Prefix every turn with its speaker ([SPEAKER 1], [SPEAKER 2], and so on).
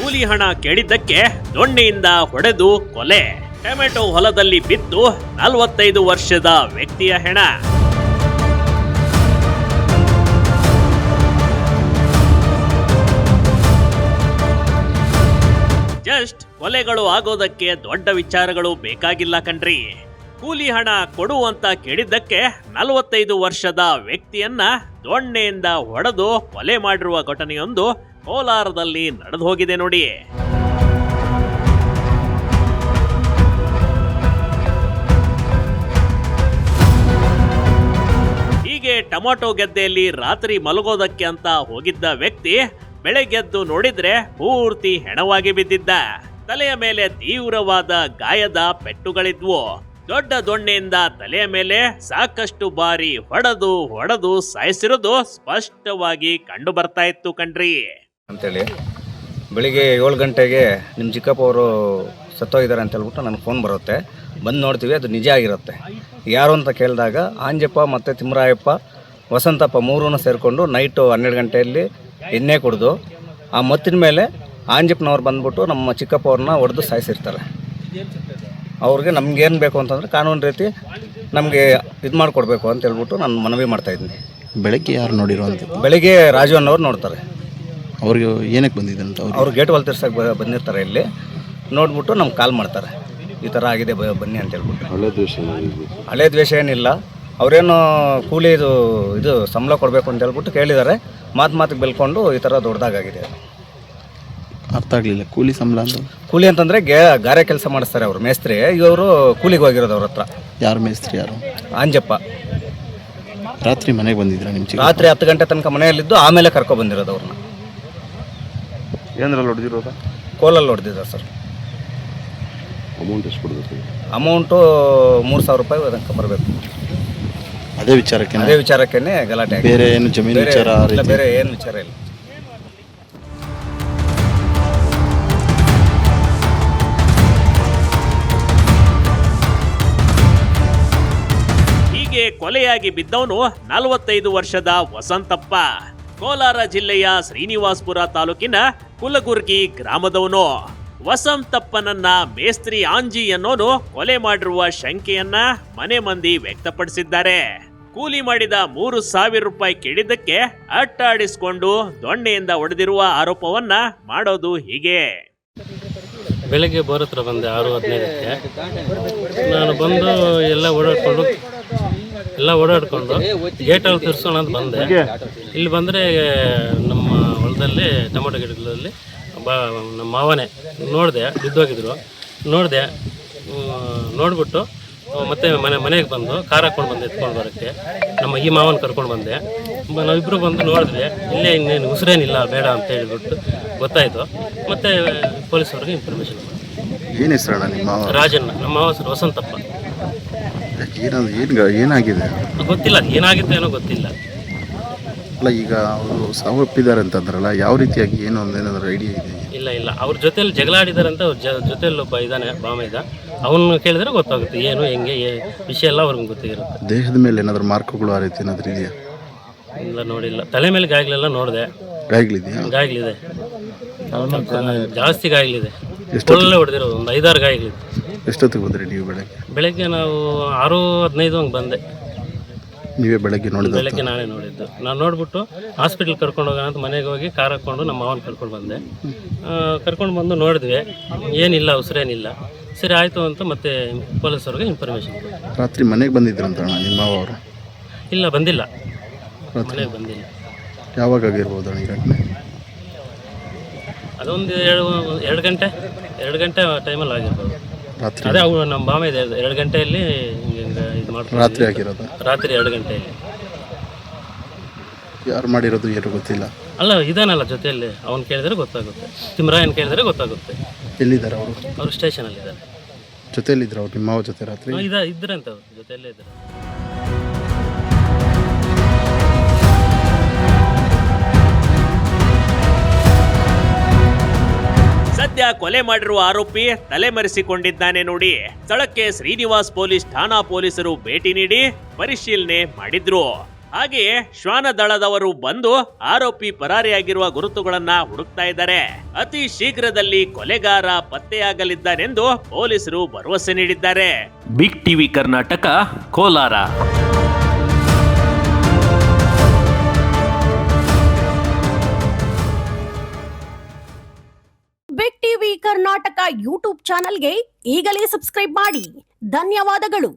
[SPEAKER 1] ಕೂಲಿ ಹಣ ಕೇಳಿದ್ದಕ್ಕೆ ದೊಣ್ಣೆಯಿಂದ ಹೊಡೆದು ಕೊಲೆ. ಟೊಮೆಟೊ ಹೊಲದಲ್ಲಿ ಬಿದ್ದು 45 ವರ್ಷದ ವ್ಯಕ್ತಿಯ ಹೆಣ. ಜಸ್ಟ್ ಕೊಲೆಗಳು ಆಗೋದಕ್ಕೆ ದೊಡ್ಡ ವಿಚಾರಗಳು ಬೇಕಾಗಿಲ್ಲ ಕಣ್ರಿ. ಕೂಲಿ ಹಣ ಕೊಡು ಅಂತ ಕೇಳಿದ್ದಕ್ಕೆ 45 ವರ್ಷದ ವ್ಯಕ್ತಿಯನ್ನ ದೊಣ್ಣೆಯಿಂದ ಹೊಡೆದು ಕೊಲೆ ಮಾಡಿರುವ ಘಟನೆಯೊಂದು ಕೋಲಾರದಲ್ಲಿ ನಡೆದು ಹೋಗಿದೆ ನೋಡಿ. ಹೀಗೆ ಟೊಮಾಟೊ ಗದ್ದೆಯಲ್ಲಿ ರಾತ್ರಿ ಮಲಗೋದಕ್ಕೆ ಅಂತ ಹೋಗಿದ್ದ ವ್ಯಕ್ತಿ ಬೆಳಗ್ಗೆದ್ದು ನೋಡಿದ್ರೆ ಪೂರ್ತಿ ಹೆಣವಾಗಿ ಬಿದ್ದಿದ್ದ. ತಲೆಯ ಮೇಲೆ ತೀವ್ರವಾದ ಗಾಯದ ಪೆಟ್ಟುಗಳಿದ್ವು. ದೊಡ್ಡ ದೊಣ್ಣೆಯಿಂದ ತಲೆಯ ಮೇಲೆ ಸಾಕಷ್ಟು ಬಾರಿ ಹೊಡೆದು ಸಾಯಿಸಿರೋದು ಸ್ಪಷ್ಟವಾಗಿ ಕಂಡು ಬರ್ತಾ ಇತ್ತು ಕಣ್ರಿ.
[SPEAKER 2] ಅಂತೇಳಿ ಬೆಳಿಗ್ಗೆ 7 ಗಂಟೆಗೆ ನಿಮ್ಮ ಚಿಕ್ಕಪ್ಪ ಅವರು ಸತ್ತೋಗಿದ್ದಾರೆ ಅಂತ ಹೇಳ್ಬಿಟ್ಟು ನನಗೆ ಫೋನ್ ಬರುತ್ತೆ. ಬಂದು ನೋಡ್ತೀವಿ, ಅದು ನಿಜ ಆಗಿರುತ್ತೆ. ಯಾರು ಅಂತ ಕೇಳಿದಾಗ ಆಂಜಪ್ಪ ಮತ್ತು ತಿಮ್ಮರಾಯಪ್ಪ, ವಸಂತಪ್ಪ ಮೂರೂ ಸೇರಿಕೊಂಡು ನೈಟು 12 ಗಂಟೆಯಲ್ಲಿ ಎಣ್ಣೆ ಕುಡಿದು ಆ ಮತ್ತಿನ ಮೇಲೆ ಆಂಜಪ್ಪನವ್ರು ಬಂದ್ಬಿಟ್ಟು ನಮ್ಮ ಚಿಕ್ಕಪ್ಪ ಅವ್ರನ್ನ ಹೊಡೆದು ಸಾಯಿಸಿರ್ತಾರೆ. ಅವ್ರಿಗೆ ನಮ್ಗೇನು ಬೇಕು ಅಂತಂದರೆ ಕಾನೂನು ರೀತಿ ನಮಗೆ ಇದು ಮಾಡಿಕೊಡ್ಬೇಕು ಅಂತ ಹೇಳ್ಬಿಟ್ಟು ನಾನು ಮನವಿ ಮಾಡ್ತಾಯಿದ್ದೀನಿ.
[SPEAKER 3] ಬೆಳಗ್ಗೆ ಯಾರು ನೋಡಿರೋ ಅಂತ?
[SPEAKER 2] ಬೆಳಿಗ್ಗೆ ರಾಜು ಅನ್ನೋರು ನೋಡ್ತಾರೆ.
[SPEAKER 3] ಅವ್ರಿಗೆ ಏನಕ್ಕೆ ಬಂದಿದೆ ಅಂತ?
[SPEAKER 2] ಅವ್ರು ಗೇಟ್ ವಾಲ್ ತಿರ್ಸಕ್ಕೆ ಬಂದಿರ್ತಾರೆ. ಇಲ್ಲಿ ನೋಡ್ಬಿಟ್ಟು ನಮ್ಗೆ ಕಾಲ್ ಮಾಡ್ತಾರೆ, ಈ ಥರ ಆಗಿದೆ ಬನ್ನಿ ಅಂತ ಹೇಳ್ಬಿಟ್ಟು. ಹಳೆ ದ್ವೇಷ ಏನಿಲ್ಲ. ಅವರೇನು ಕೂಲಿ ಇದು ಸಂಬಳ ಕೊಡಬೇಕು ಅಂತ ಹೇಳ್ಬಿಟ್ಟು ಕೇಳಿದ್ದಾರೆ. ಮಾತಿಗೆ ಬೆಳ್ಕೊಂಡು ಈ ಥರ ದೊಡ್ಡದಾಗಿದೆ.
[SPEAKER 3] ಅರ್ಥ ಆಗಲಿಲ್ಲ. ಕೂಲಿ ಸಂಬಳ ಅಂತ?
[SPEAKER 2] ಕೂಲಿ ಅಂತಂದರೆ ಗಾರೆ ಕೆಲಸ ಮಾಡಿಸ್ತಾರೆ ಅವರು, ಮೇಸ್ತ್ರಿ. ಇವರು ಕೂಲಿಗೆ ಹೋಗಿರೋದು ಅವ್ರ ಹತ್ರ.
[SPEAKER 3] ಯಾರು ಮೇಸ್ತ್ರಿ? ಯಾರು?
[SPEAKER 2] ಆಂಜಪ್ಪ.
[SPEAKER 3] ರಾತ್ರಿ ಮನೆಗೆ ಬಂದಿದ್ರ ನಿಮ್ಮ?
[SPEAKER 2] ರಾತ್ರಿ 10 ಗಂಟೆ ತನಕ ಮನೆಯಲ್ಲಿದ್ದು ಆಮೇಲೆ ಕರ್ಕೊಬಂದಿರೋದು ಅವ್ರನ್ನ.
[SPEAKER 3] ಏನ್ರಲ್ಲಿ ಹೊಡೆದಿರೋದ?
[SPEAKER 2] ಕೋಲಲ್ಲಿ ಹೊಡೆದಿದ್ದಾರೆ ಸರ್.
[SPEAKER 3] ಅಮೌಂಟ್ ಎಷ್ಟು ಕೊಡಬೇಕು?
[SPEAKER 2] ಅಮೌಂಟು 3,000 ರೂಪಾಯಿ ತನಕ ಬರಬೇಕು.
[SPEAKER 3] ಅದೇ ವಿಚಾರಕ್ಕೆ ಗಲಾಟೆ. ಬೇರೆ ಏನು ಜಮೀನು ವಿಚಾರ?
[SPEAKER 2] ಬೇರೆ ಏನು ವಿಚಾರ ಇಲ್ಲ.
[SPEAKER 1] ಹೀಗೆ ಕೊಲೆಯಾಗಿ ಬಿದ್ದವನು 45 ವರ್ಷದ ವಸಂತಪ್ಪ. ಕೋಲಾರ ಜಿಲ್ಲೆಯ ಶ್ರೀನಿವಾಸಪುರ ತಾಲೂಕಿನ ಕುಲಗುರ್ಗಿ ಗ್ರಾಮದವನು. ವಸಂತಪ್ಪನನ್ನ ಮೇಸ್ತ್ರಿ ಆಂಜಿ ಅನ್ನೋನು ಕೊಲೆ ಮಾಡಿರುವ ಶಂಕೆಯನ್ನ ಮನೆ ಮಂದಿ ವ್ಯಕ್ತಪಡಿಸಿದ್ದಾರೆ. ಕೂಲಿ ಮಾಡಿದ 3,000 ರೂಪಾಯಿ ಕೇಳಿದ್ದಕ್ಕೆ ಅಟ್ಟಾಡಿಸಿಕೊಂಡು ದೊಣ್ಣೆಯಿಂದ ಹೊಡೆದಿರುವ ಆರೋಪವನ್ನ ಮಾಡೋದು ಹೀಗೆ.
[SPEAKER 4] ಬೆಳಗ್ಗೆ ಬೋರ್ ಹತ್ರ ಬಂದೆ 6:15ಕ್ಕೆ. ನಾನು ಬಂದು ಎಲ್ಲ ಓಡಾಡ್ಕೊಂಡು ಗೇಟಲ್ಲಿ ತಿರ್ಸೋಣ ಅಂತ ಬಂದೆ. ಇಲ್ಲಿ ಬಂದರೆ ನಮ್ಮ ಹೊಲದಲ್ಲಿ ಟೊಮೊಟೊ ಗಿಡಗಳಲ್ಲಿ ನಮ್ಮ ಮಾವನೇ ನೋಡಿದೆ, ಬಿದ್ದೋಗಿದ್ರು. ನೋಡಿಬಿಟ್ಟು ಮತ್ತೆ ಮನೆಗೆ ಬಂದು ಕಾರ್ ಹಾಕ್ಕೊಂಡು ಬಂದೆ ಎತ್ಕೊಂಡು ಬರೋಕ್ಕೆ. ಈ ಮಾವನ ಕರ್ಕೊಂಡು ಬಂದೆ. ನಾವಿಬ್ಬರು ಬಂದು ನೋಡಿದ್ವಿ, ಇಲ್ಲೇ ಇನ್ನೇನು ಉಸಿರೇನಿಲ್ಲ, ಬೇಡ ಅಂತ ಹೇಳಿಬಿಟ್ಟು ಗೊತ್ತಾಯಿತು. ಮತ್ತು ಪೊಲೀಸವ್ರಿಗೆ ಇನ್ಫಾರ್ಮೇಷನ್ ಮಾಡಿ.
[SPEAKER 3] ಏನು ಹೆಸರಣ್ಣ ನಿಮ್ಮ?
[SPEAKER 4] ರಾಜಣ್ಣ. ನಮ್ಮ ಮಾವ ಹೆಸರು ವಸಂತಪ್ಪ.
[SPEAKER 3] ಏನಾಗಿದೆ
[SPEAKER 4] ಗೊತ್ತಿಲ್ಲ, ಏನಾಗಿತ್ತು ಏನೋ ಗೊತ್ತಿಲ್ಲ.
[SPEAKER 3] ಅಲ್ಲ, ಈಗ ಅವರು ಸಾವಪ್ಪಿದ್ದಾರೆ ಅಂತಂದ್ರಲ್ಲ, ಯಾವ ರೀತಿಯಾಗಿ ಏನು ಏನಾದರೂ ಐಡಿಯಾ ಇದೆ?
[SPEAKER 4] ಇಲ್ಲ, ಅವ್ರ ಜೊತೆಲಿ ಜಗಳ ಆಡಿದ್ದಾರೆ ಅಂತ. ಅವ್ರ ಜೊತೆಲಿ ಒಬ್ಬ ಇದ್ದಾನೆ, ಬಾಮ ಇದ್ದ. ಅವನು ಕೇಳಿದ್ರೆ ಗೊತ್ತಾಗುತ್ತೆ ಏನು ಹೆಂಗೆ ವಿಷಯ ಎಲ್ಲ ಅವ್ರಿಗೆ ಗೊತ್ತಿರುತ್ತೆ.
[SPEAKER 3] ದೇಹದ ಮೇಲೆ ಏನಾದರೂ ಮಾರ್ಕ್ಗಳು ಆ ರೀತಿ ಏನಾದರೂ ಇದೆಯಾ?
[SPEAKER 4] ಇಲ್ಲ, ನೋಡಿಲ್ಲ. ತಲೆ ಮೇಲೆ ಗಾಯಗಳೆಲ್ಲ ನೋಡಿದೆ.
[SPEAKER 3] ಗಾಯಗಳಿದೆಯಾ?
[SPEAKER 4] ಗಾಯಗಳಿದೆ, ಜಾಸ್ತಿ ಗಾಯಗಳಿದೆ. ಒಳ್ಳೆ ಹೊಡೆದಿರೋದು ಒಂದು 5-6 ಗಾಯಗಳಿದೆ.
[SPEAKER 3] ಎಷ್ಟೊತ್ತಿಗೆ ಬಂದ್ರಿ ನೀವು?
[SPEAKER 4] ಬೆಳಗ್ಗೆ ನಾವು 6:15 ಹಂಗೆ ಬಂದೆ.
[SPEAKER 3] ನೀವೇ ಬೆಳಗ್ಗೆ ನೋಡಿದ್ದು?
[SPEAKER 4] ಬೆಳಗ್ಗೆ ನಾನೇ ನೋಡಿದ್ದು. ನಾನು ನೋಡ್ಬಿಟ್ಟು ಹಾಸ್ಪಿಟ್ಲ್ ಕರ್ಕೊಂಡು ಹೋಗೋಣ ಅಂತ ಮನೆಗೆ ಹೋಗಿ ಕಾರ್ ಹಾಕ್ಕೊಂಡು ನಮ್ಮ ಮಾವನ ಕರ್ಕೊಂಡು ಬಂದೆ. ಕರ್ಕೊಂಡು ಬಂದು ನೋಡಿದ್ವಿ, ಏನಿಲ್ಲ, ಉಸಿರೇನಿಲ್ಲ. ಸರಿ ಆಯಿತು ಅಂತ ಮತ್ತೆ ಪೊಲೀಸವ್ರಿಗೆ ಇನ್ಫಾರ್ಮೇಷನ್.
[SPEAKER 3] ರಾತ್ರಿ ಮನೆಗೆ ಬಂದಿದ್ರಂತ ನಿಮ್ಮ ಮಾವ ಅವರು?
[SPEAKER 4] ಇಲ್ಲ, ಬಂದಿಲ್ಲ, ಮನೆಗೆ ಬಂದಿಲ್ಲ.
[SPEAKER 3] ಯಾವಾಗ ಆಗಿರ್ಬೋದು ಈ ಘಟನೆ?
[SPEAKER 4] ಅದೊಂದು 2 ಗಂಟೆ ಟೈಮಲ್ಲಿ ಆಗಿರ್ಬೋದು.
[SPEAKER 3] ರಾತ್ರಿ?
[SPEAKER 4] ಅದೇ ಅವು ನಮ್ಮ ಬಾಮ ಇದೆ 2 ಗಂಟೆಯಲ್ಲಿ ಇದು ಮಾಡ್ತಾರೆ.
[SPEAKER 3] ರಾತ್ರಿ ಆಗಿರೋದು?
[SPEAKER 4] ರಾತ್ರಿ 2 ಗಂಟೆಯಲ್ಲಿ.
[SPEAKER 3] ಯಾರು ಮಾಡಿರೋದು ಏನು ಗೊತ್ತಿಲ್ಲ?
[SPEAKER 4] ಅಲ್ಲ, ಇದಾನಲ್ಲ ಜೊತೆಯಲ್ಲಿ, ಅವ್ನು ಕೇಳಿದ್ರೆ ಗೊತ್ತಾಗುತ್ತೆ. ತಿಮ್ಮರಾಯನ್ ಕೇಳಿದ್ರೆ ಗೊತ್ತಾಗುತ್ತೆ.
[SPEAKER 3] ಎಲ್ಲಿದ್ದಾರೆ ಅವರು?
[SPEAKER 4] ಅವರು ಸ್ಟೇಷನಲ್ಲಿದ್ದಾರೆ.
[SPEAKER 3] ಜೊತೆಯಲ್ಲಿದ್ರು ಅವ್ರು ನಿಮ್ಮ ಮಾವ ಜೊತೆ ರಾತ್ರಿ?
[SPEAKER 4] ಇದ್ರಂತ, ಅವ್ರು ಜೊತೆಯಲ್ಲೇ ಇದ್ದಾರೆ.
[SPEAKER 1] ಸದ್ಯ ಕೊಲೆ ಮಾಡಿರುವ ಆರೋಪಿ ತಲೆಮರೆಸಿಕೊಂಡಿದ್ದಾನೆ ನೋಡಿ. ಸ್ಥಳಕ್ಕೆ ಶ್ರೀನಿವಾಸ್ ಪೊಲೀಸ್ ಠಾಣಾ ಪೊಲೀಸರು ಭೇಟಿ ನೀಡಿ ಪರಿಶೀಲನೆ ಮಾಡಿದ್ರು. ಹಾಗೆಯೇ ಶ್ವಾನ ದಳದವರು ಬಂದು ಆರೋಪಿ ಪರಾರಿಯಾಗಿರುವ ಗುರುತುಗಳನ್ನ ಹುಡುಕ್ತಾ ಇದ್ದಾರೆ. ಅತಿ ಶೀಘ್ರದಲ್ಲಿ ಕೊಲೆಗಾರ ಪತ್ತೆಯಾಗಲಿದ್ದಾನೆಂದು ಪೊಲೀಸರು ಭರವಸೆ ನೀಡಿದ್ದಾರೆ.
[SPEAKER 5] Big TV Karnataka, Kolar.
[SPEAKER 6] Big TV Karnataka YouTube ಚಾನೆಲ್ಗೆ ಈಗಲೇ ಸಬ್ಸ್ಕ್ರೈಬ್ ಮಾಡಿ. ಧನ್ಯವಾದಗಳು.